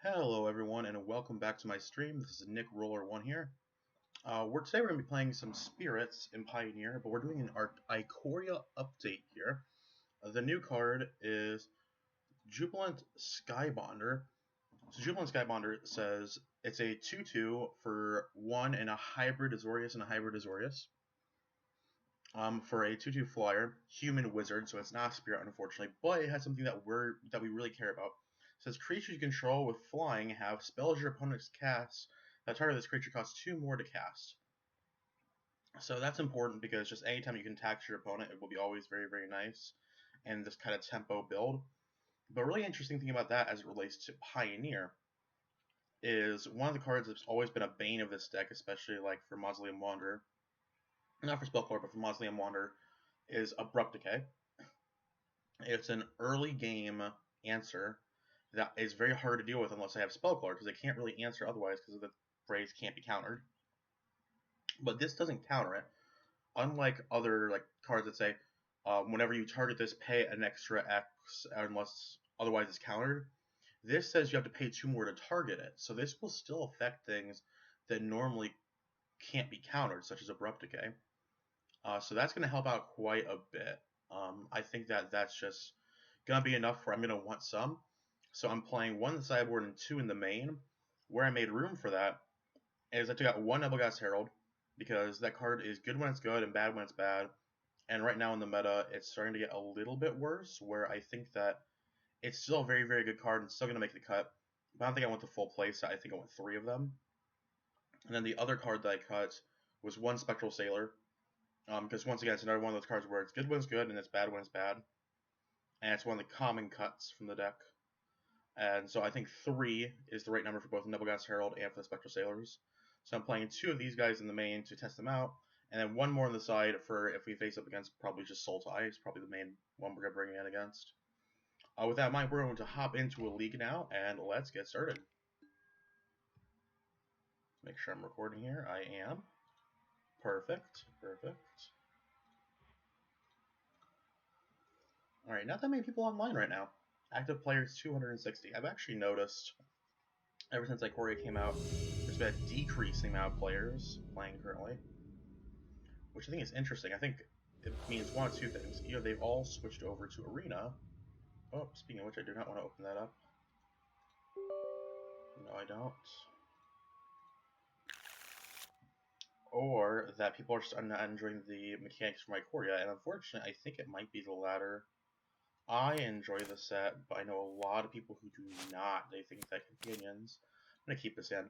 Hello everyone and welcome back to my stream. This is Nick Roller One here. Today we're going to be playing some Spirits in Pioneer, but we're doing an IKORIA update here. The new card is Jubilant Skybonder. So Jubilant Skybonder says it's a 2/2 for 1 and a hybrid Azorius and a hybrid Azorius. For a 2/2 flyer, human wizard, so it's not a spirit unfortunately, but it has something that we really care about. It says creatures you control with flying have spells your opponents cast that target this creature costs 2 more to cast. So that's important because just anytime you can tax your opponent, it will be always very, very nice in this kind of tempo build. But really interesting thing about that as it relates to Pioneer is one of the cards that's always been a bane of this deck, especially like for Mausoleum Wanderer. Not for Spellcore, but for Mausoleum Wanderer, is Abrupt Decay. It's an early game answer that is very hard to deal with unless I have Spellcore, because they can't really answer otherwise because the phrase can't be countered. But this doesn't counter it. Unlike other cards that say, whenever you target this, pay an extra X unless otherwise it's countered. This says you have to pay 2 more to target it. So this will still affect things that normally can't be countered, such as Abrupt Decay. So that's going to help out quite a bit. I think that's just going to be enough where I'm going to want some. So I'm playing 1 in the sideboard and 2 in the main. Where I made room for that is I took out 1 Nebelgast Herald, because that card is good when it's good and bad when it's bad. And right now in the meta, it's starting to get a little bit worse, where I think that it's still a very, very good card and still going to make the cut. But I don't think I went the full play set. I think I went 3 of them. And then the other card that I cut was 1 Spectral Sailor. Because once again, it's another one of those cards where it's good when it's good and it's bad when it's bad. And it's one of the common cuts from the deck. And so I think 3 is the right number for both Nebelgast Herald and for the Spectral Sailors. So I'm playing 2 of these guys in the main to test them out, and then 1 more on the side for if we face up against probably just Sultai. It's probably the main one we're going to bring in against. With that in mind, we're going to hop into a league now, and let's get started. Make sure I'm recording here. I am. Perfect. Perfect. Alright, not that many people online right now. Active players 260. I've actually noticed ever since IKORIA came out, there's been a decreasing amount of players playing currently, which I think is interesting. I think it means one of 2 things. Either they've all switched over to Arena. Oh, speaking of which, I do not want to open that up. No, I don't. Or that people are just not enjoying the mechanics from IKORIA, and unfortunately, I think it might be the latter. I enjoy the set, but I know a lot of people who do not. They think that companions, I'm going to keep this in,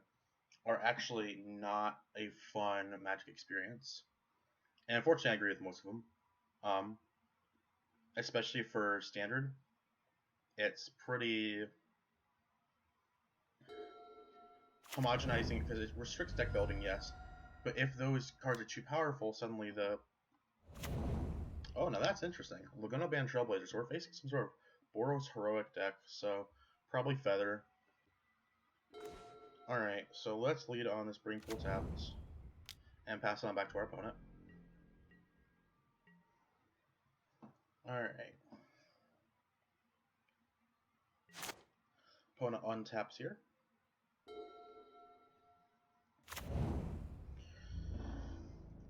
are actually not a fun Magic experience. And unfortunately, I agree with most of them. Especially for Standard, it's pretty homogenizing because it restricts deck building, yes. But if those cards are too powerful, suddenly the... Oh, now that's interesting. Laguna Band Trailblazers. So we're facing some sort of Boros Heroic deck, so probably Feather. Alright, so let's lead on this Brain Pool Taps and pass it on back to our opponent. Alright. Opponent untaps here.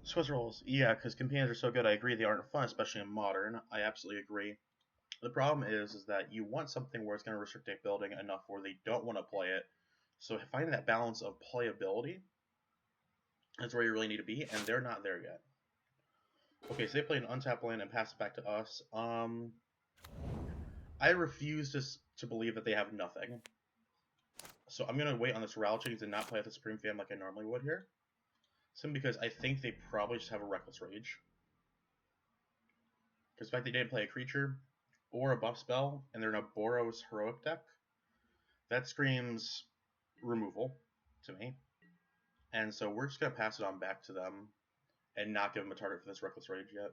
Swiss rolls. Yeah, because companions are so good. I agree they aren't fun, especially in Modern. I absolutely agree. The problem is that you want something where it's going to restrict deck building enough where they don't want to play it. So finding that balance of playability is where you really need to be, and they're not there yet. Okay, so they play an untapped land and pass it back to us. I refuse to believe that they have nothing. So I'm going to wait on this Rattle Chains and not play with the Supreme Fan like I normally would here. Simply because I think they probably just have a Reckless Rage. Because the fact they didn't play a creature or a buff spell, and they're in a Boros Heroic deck, that screams removal to me. And so we're just going to pass it on back to them and not give them a target for this Reckless Rage yet.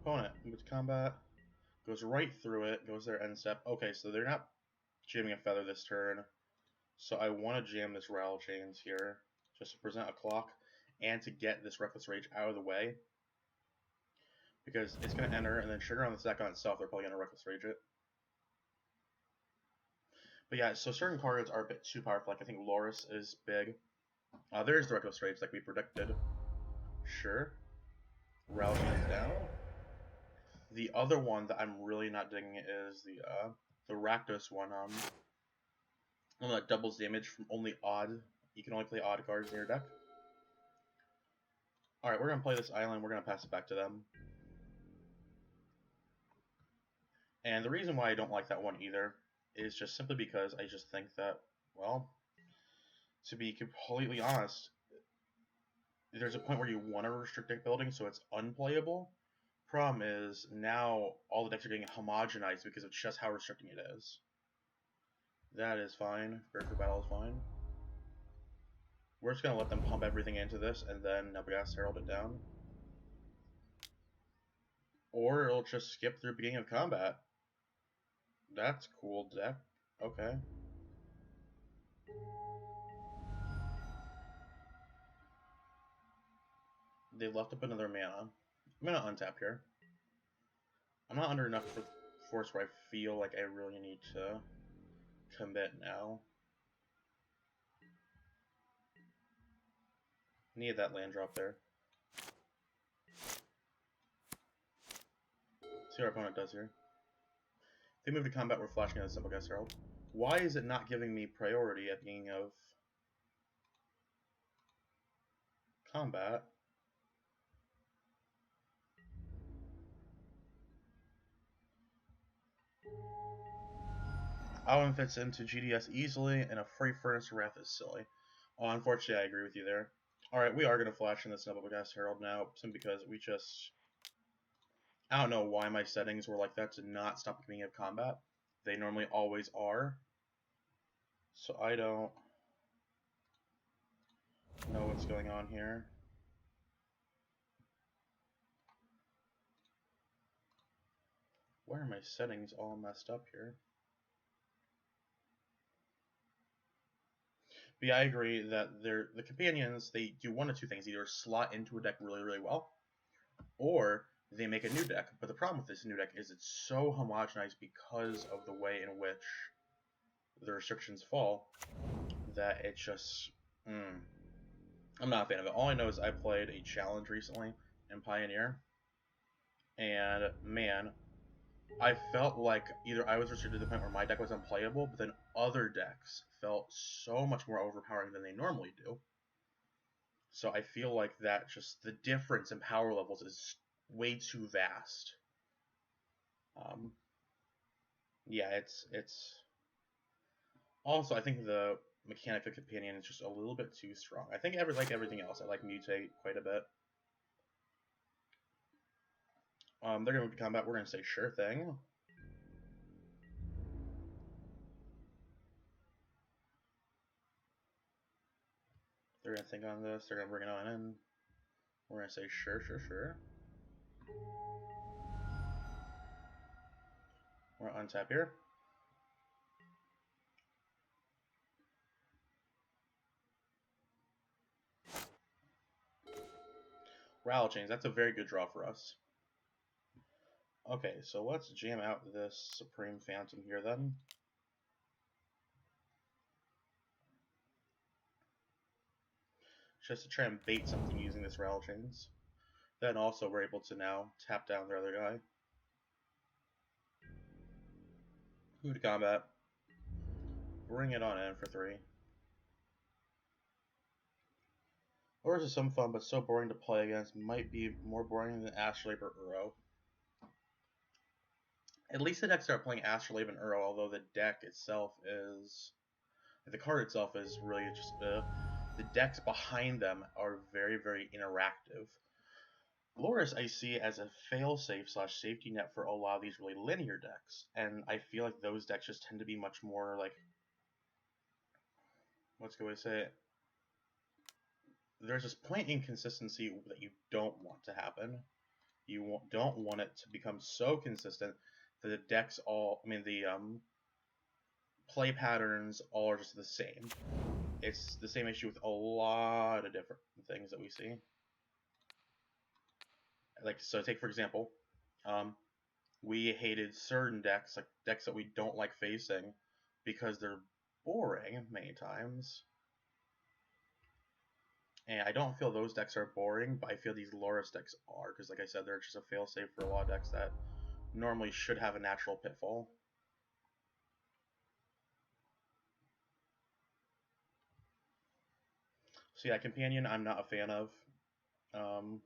Opponent moves to combat, goes right through it, goes their end step. Okay, so they're not jamming a Feather this turn. So I want to jam this Rattle Chains here, just to present a clock. and to get this Reckless Rage out of the way. Because it's going to enter, and then Sugar on the stack on itself, they're probably going to Reckless Rage it. But yeah, so certain cards are a bit too powerful. Like I think Loris is big. There's the Reckless Rage like we predicted. Sure. Rally is down. The other one that I'm really not digging is the Rakdos one. One that doubles damage from only odd. You can only play odd cards in your deck. Alright, we're going to play this island. We're going to pass it back to them. And the reason why I don't like that one either is just simply because I just think that, well, to be completely honest, there's a point where you want to restrict deck building so it's unplayable. Problem is, now all the decks are getting homogenized because of just how restricting it is. That is fine. Breaker Battle is fine. We're just going to let them pump everything into this and then Nabagast Herald it down. Or it'll just skip through beginning of combat. That's cool deck. Okay. They left up another mana. I'm going to untap here. I'm not under enough force where I feel like I really need to commit now. Need that land drop there. See what our opponent does here. If they move to combat, we're flashing at the Nabagast Herald. Why is it not giving me priority at beginning of combat? Owen fits into GDS easily, and a free Furnace Wrath is silly. Oh, unfortunately, I agree with you there. Alright, we are going to flash in this Nabagast Herald now, simply because we just... I don't know why my settings were like that to not stop the beginning of combat. They normally always are. So I don't know what's going on here. Why are my settings all messed up here? But yeah, I agree that the companions, they do one of two things. Either slot into a deck really, really well, or they make a new deck. But the problem with this new deck is it's so homogenized because of the way in which the restrictions fall that it's just... I'm not a fan of it. All I know is I played a challenge recently in Pioneer, and man, I felt like either I was restricted to the point where my deck was unplayable, but then other decks felt so much more overpowering than they normally do. So I feel like that just the difference in power levels is way too vast. Yeah, it's also I think the mechanic of Companion is just a little bit too strong. I think like everything else, I like Mutate quite a bit. They're gonna move to combat. We're gonna say sure thing. They're gonna think on this. They're gonna bring it on in. We're gonna say sure. We're gonna untap here. Rattle Chains. That's a very good draw for us. Okay, so let's jam out this Supreme Phantom here then. Just to try and bait something using this Rattle Chains. Then also we're able to now tap down the other guy. Move to combat. Bring it on in for 3. Lures is some fun, but so boring to play against. Might be more boring than Astrolabe or Uro. At least the decks start playing Astrolabe and Uro, although the deck itself is... The card itself is really just... the decks behind them are very, very interactive. Loris I see as a fail-safe / safety net for a lot of these really linear decks, and I feel like those decks just tend to be much more like... What's a good way to say it? There's this point inconsistency that you don't want to happen. You don't want it to become so consistent that the play patterns all are just the same. it's the same issue with a lot of different things that we see. Like, so take for example, we hated certain decks, like decks that we don't like facing, because they're boring many times. And I don't feel those decks are boring, but I feel these Loris decks are, because like I said, they're just a failsafe for a lot of decks that normally should have a natural pitfall. So yeah, Companion I'm not a fan of. Um,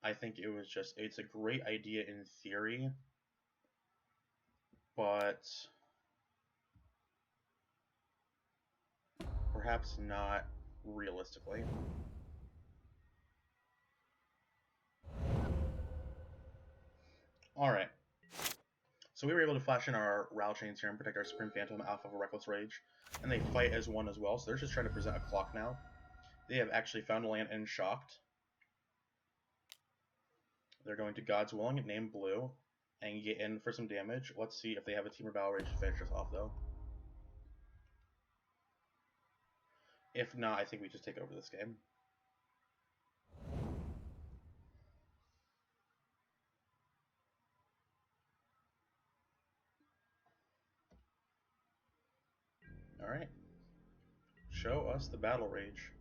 I think it's a great idea in theory, but perhaps not realistically. Alright, so we were able to flash in our Ral Chains here and protect our Supreme Phantom off of a Reckless Rage, and they fight as one as well, so they're just trying to present a clock now. They have actually found a land and shocked. They're going to God's Willing, name Blue, and get in for some damage. Let's see if they have a Temur Battle Rage to finish us off, though. If not, I think we just take over this game. Alright. Show us the Battle Rage.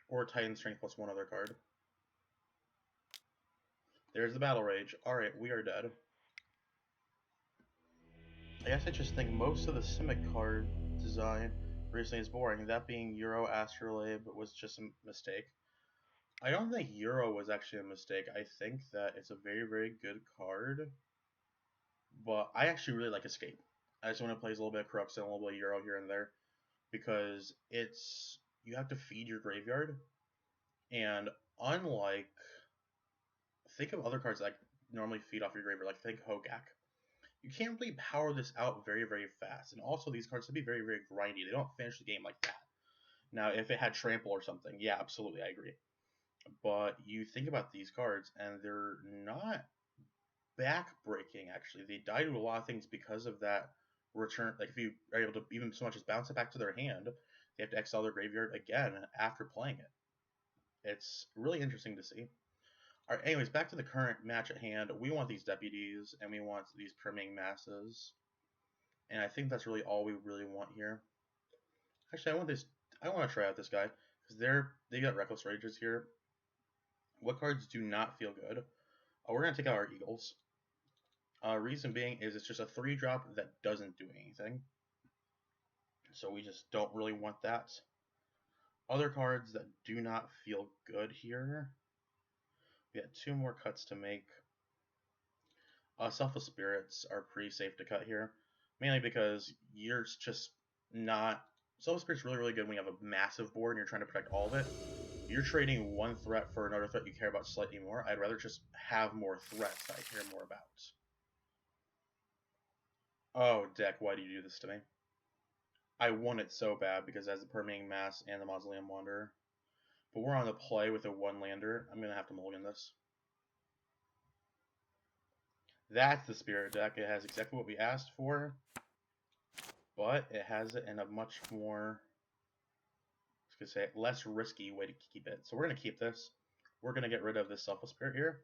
Or Titan Strength plus one other card. There's the Battle Rage. Alright, we are dead. I guess I just think most of the Simic card design recently is boring. That being Euro Astrolabe was just a mistake. I don't think Euro was actually a mistake. I think that it's a very, very good card. But I actually really like Escape. I just want to play a little bit of Crux and a little bit of Euro here and there. Because you have to feed your graveyard. And unlike, think of other cards that normally feed off your graveyard, like think Hogak. You can't really power this out very, very fast. And also, these cards can be very, very grindy. They don't finish the game like that. Now, if it had Trample or something, yeah, absolutely, I agree. But you think about these cards, and they're not back-breaking, actually. They die to a lot of things because of that return. Like, if you are able to even so much as bounce it back to their hand, they have to exile their graveyard again after playing it. It's really interesting to see. Alright, anyways, back to the current match at hand. We want these deputies, and we want these permeating masses. And I think that's really all we really want here. Actually, I want to try out this guy, because they got Reckless Rages here. What cards do not feel good? We're going to take out our Eagles. Reason being is it's just a 3-drop that doesn't do anything. So we just don't really want that. Other cards that do not feel good here. We got 2 more cuts to make. Selfless Spirits are pretty safe to cut here. Mainly because you're just not... Selfless Spirit's really, really good when you have a massive board and you're trying to protect all of it. You're trading one threat for another threat you care about slightly more. I'd rather just have more threats that I care more about. Oh, deck, why do you do this to me? I want it so bad because it has the Permeating Mass and the Mausoleum Wanderer. But we're on the play with a 1-lander. I'm going to have to mulligan this. That's the Spirit deck. It has exactly what we asked for. But it has it in a much more, I was going to say, less risky way to keep it. So we're going to keep this. We're going to get rid of this Selfless Spirit here.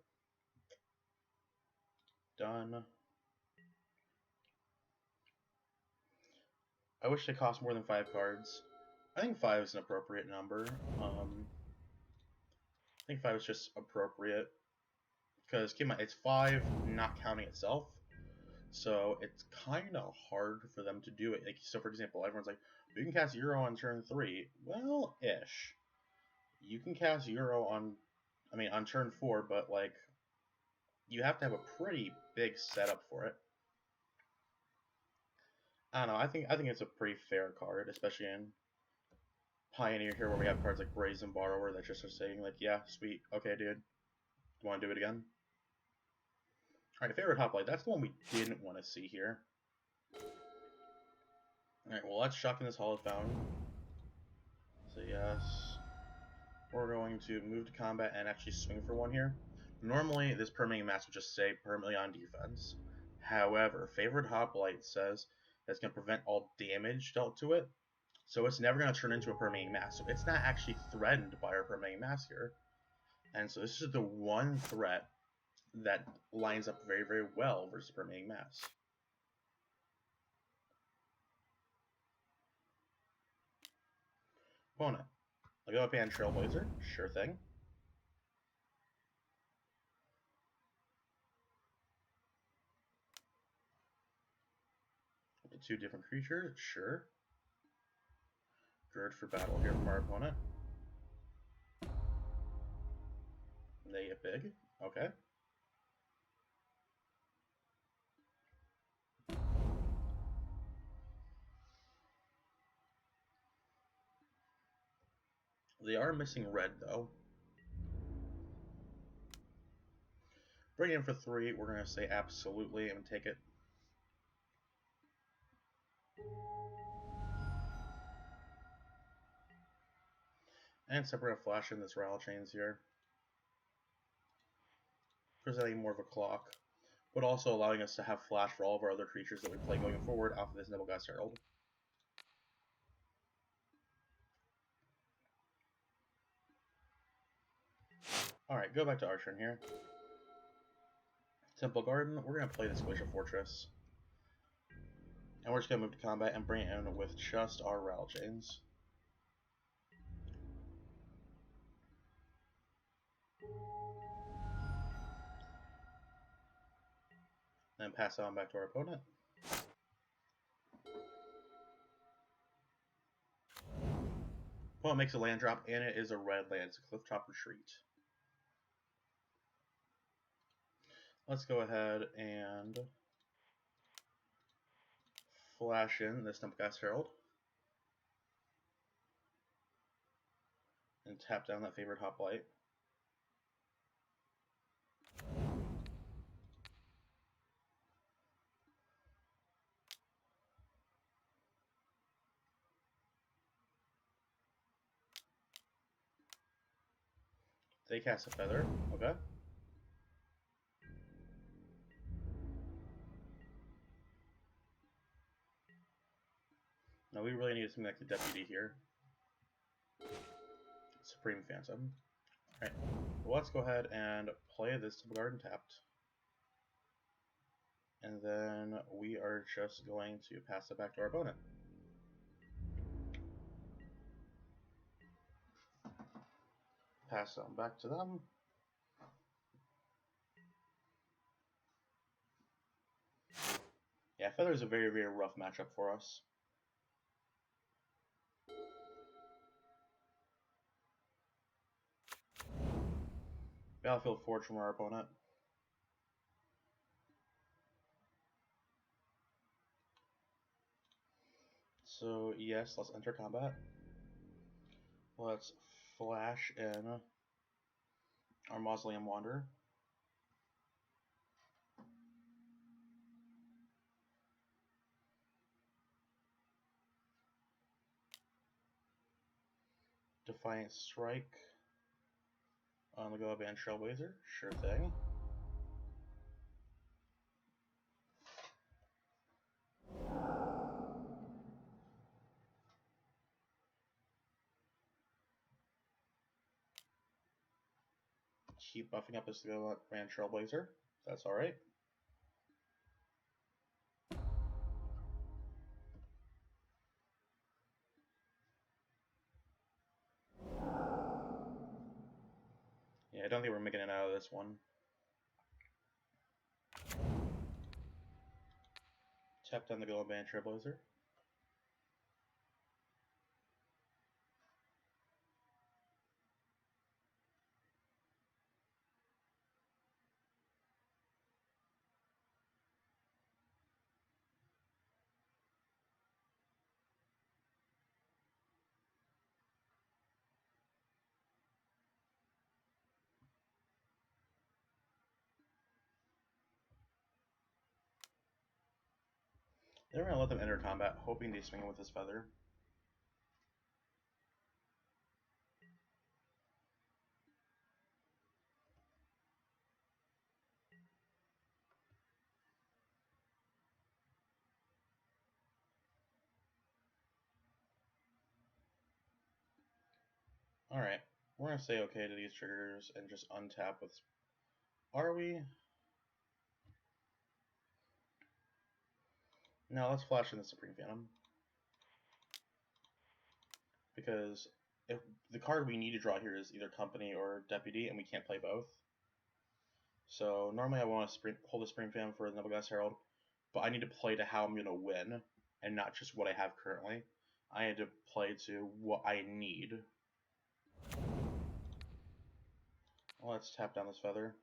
Done. I wish it cost more than 5 cards. I think 5 is an appropriate number. I think 5 is just appropriate. Because, keep in mind, it's 5 not counting itself. So, it's kind of hard for them to do it. Like, so, for example, everyone's like, you can cast Euro on turn 3. Well, ish. You can cast Euro on turn 4, but, like, you have to have a pretty big setup for it. I don't know, I think it's a pretty fair card, especially in Pioneer here where we have cards like Brazen Borrower that just are saying, like, yeah, sweet, okay, dude. You want to do it again? Alright, favorite hoplite. That's the one we didn't want to see here. Alright, well, let's shock in this Hallowed Fountain. So, yes. We're going to move to combat and actually swing for one here. Normally, this Permeating Mass would just say permanently on defense. However, favorite hoplite says that's going to prevent all damage dealt to it. So it's never going to turn into a permanent mass. So it's not actually threatened by our permanent mass here. And so this is the one threat that lines up very, very well versus permanent mass. Opponent. I'll go up and Trailblazer. Sure thing. Up to 2 different creatures. Sure. Gird for battle here from our opponent. They get big. Okay. They are missing red, though. Bring it in for 3. We're going to say absolutely and take it. And so we're going to flash in this Rattle Chains here. Presenting more of a clock, but also allowing us to have flash for all of our other creatures that we play going forward off of this Nibelgeist Herald. Alright, go back to our turn here. Temple Garden, we're going to play this Glacial Fortress. And we're just going to move to combat and bring it in with just our Rattle Chains. And pass it on back to our opponent. Opponent makes a land drop, and it is a red land. It's a Clifftop Retreat. Let's go ahead and flash in this Nibelgeist Herald. And tap down that Favored Hoplite. They cast a Feather. Okay. No, we really need something like the Deputy here. Supreme Phantom. Alright, well, let's go ahead and play this Temple Garden tapped. And then we are just going to pass it back to our opponent. Pass it on back to them. Yeah, Feather is a very, very rough matchup for us. Battlefield Forge from our opponent. So, yes, let's enter combat. Let's flash in our Mausoleum Wanderer. Defiant Strike on the go and Trailblazer. Sure thing. Keep buffing up this Grand Trailblazer. That's alright. Yeah, I don't think we're making it out of this one. Tap down the Golden Trailblazer. Then we're going to let them enter combat, hoping they swing with this Feather. Alright, we're going to say okay to these triggers and just untap with... Are we? Now let's flash in the Supreme Phantom. Because if the card we need to draw here is either Company or Deputy, and we can't play both. So normally I want to hold a Supreme Phantom for the Noble Gas Herald, but I need to play to how I'm going to win, and not just what I have currently. I need to play to what I need. Let's tap down this feather.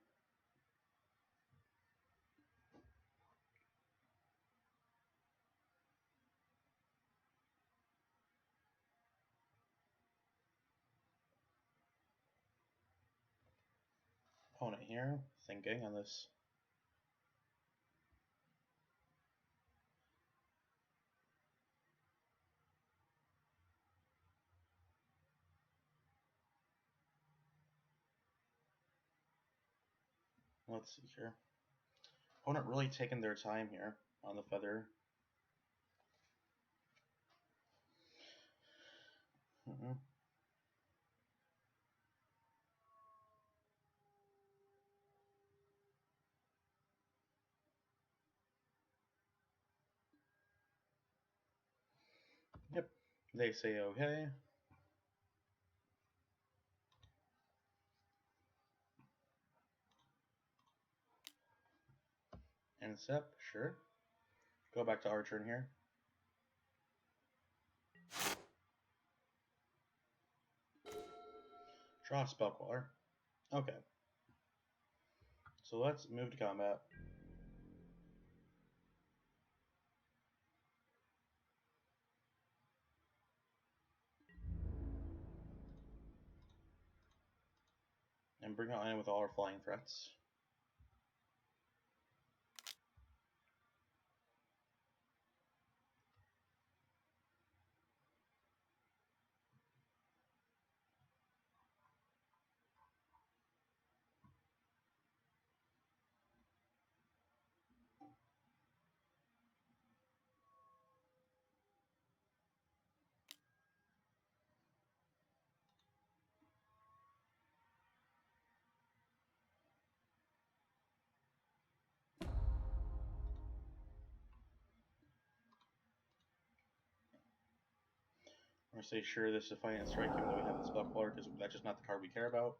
Opponent here, thinking on this. Let's see here. Opponent really taking their time here on the feather. Yep, they say okay. And Sep, sure. Go back to our turn here. Draw a Spellcaller. Okay. So let's move to combat. And bring out in with all our flying threats. We're going to say sure this is Defiant Strike even though we have the Spellcaller because that's just not the card we care about.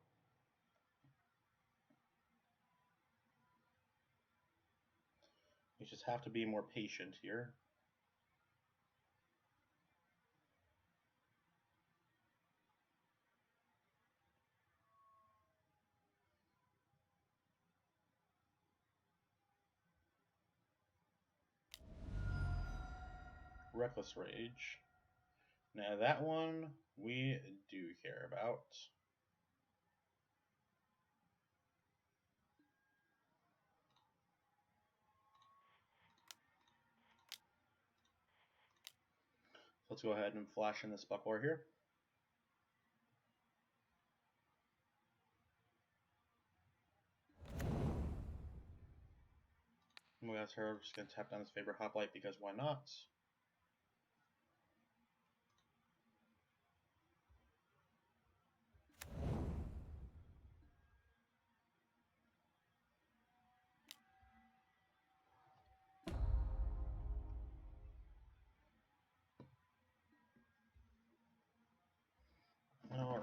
We just have to be more patient here. Reckless Rage. Now that one we do care about. Let's go ahead and flash in this Buckler here. And we got her, we're just going to tap down this favorite Hoplite because why not? Alright.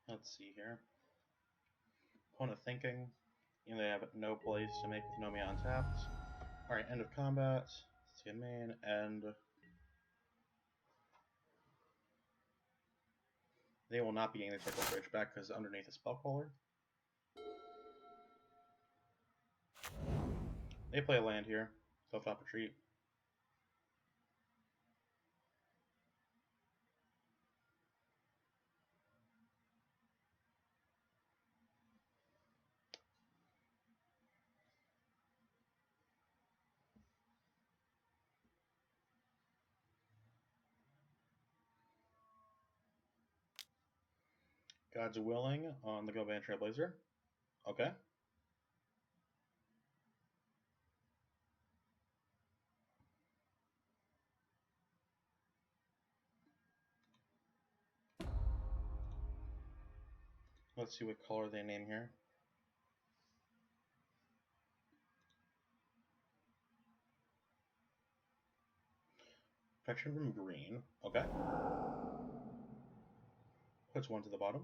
Let's see here. Opponent thinking. They have no place to make with Nomi untapped. Alright, end of combat. Let's get main, and they will not be getting the Circle Bridge back because underneath the Spellcaller. They play a land here. Self-top retreat. God's willing on the Go Band Trailblazer. Okay. Let's see what color they name here. Protection from green. Okay. Puts one to the bottom.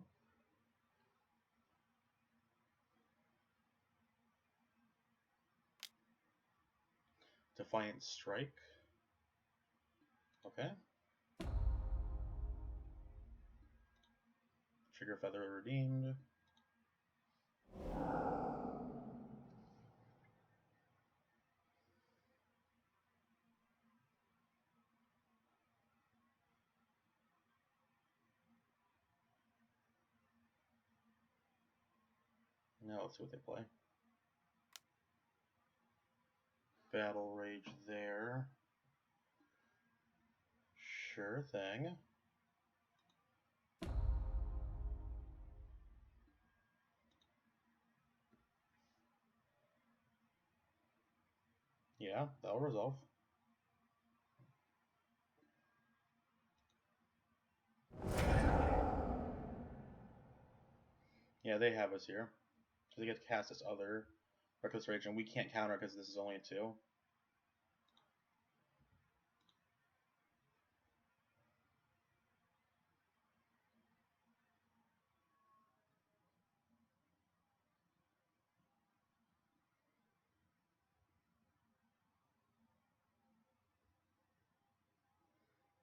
Defiant Strike. Okay. Trigger Feather redeemed. Now let's see what they play. Battle Rage there. Sure thing. Yeah, that'll resolve. Yeah, they have us here. So they get to cast this other Reckless Rage, and we can't counter because this is only a 2.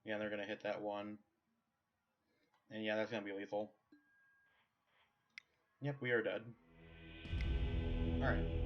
Yeah, they're going to hit that one. And yeah, that's going to be lethal. Yep, we are dead. Alright.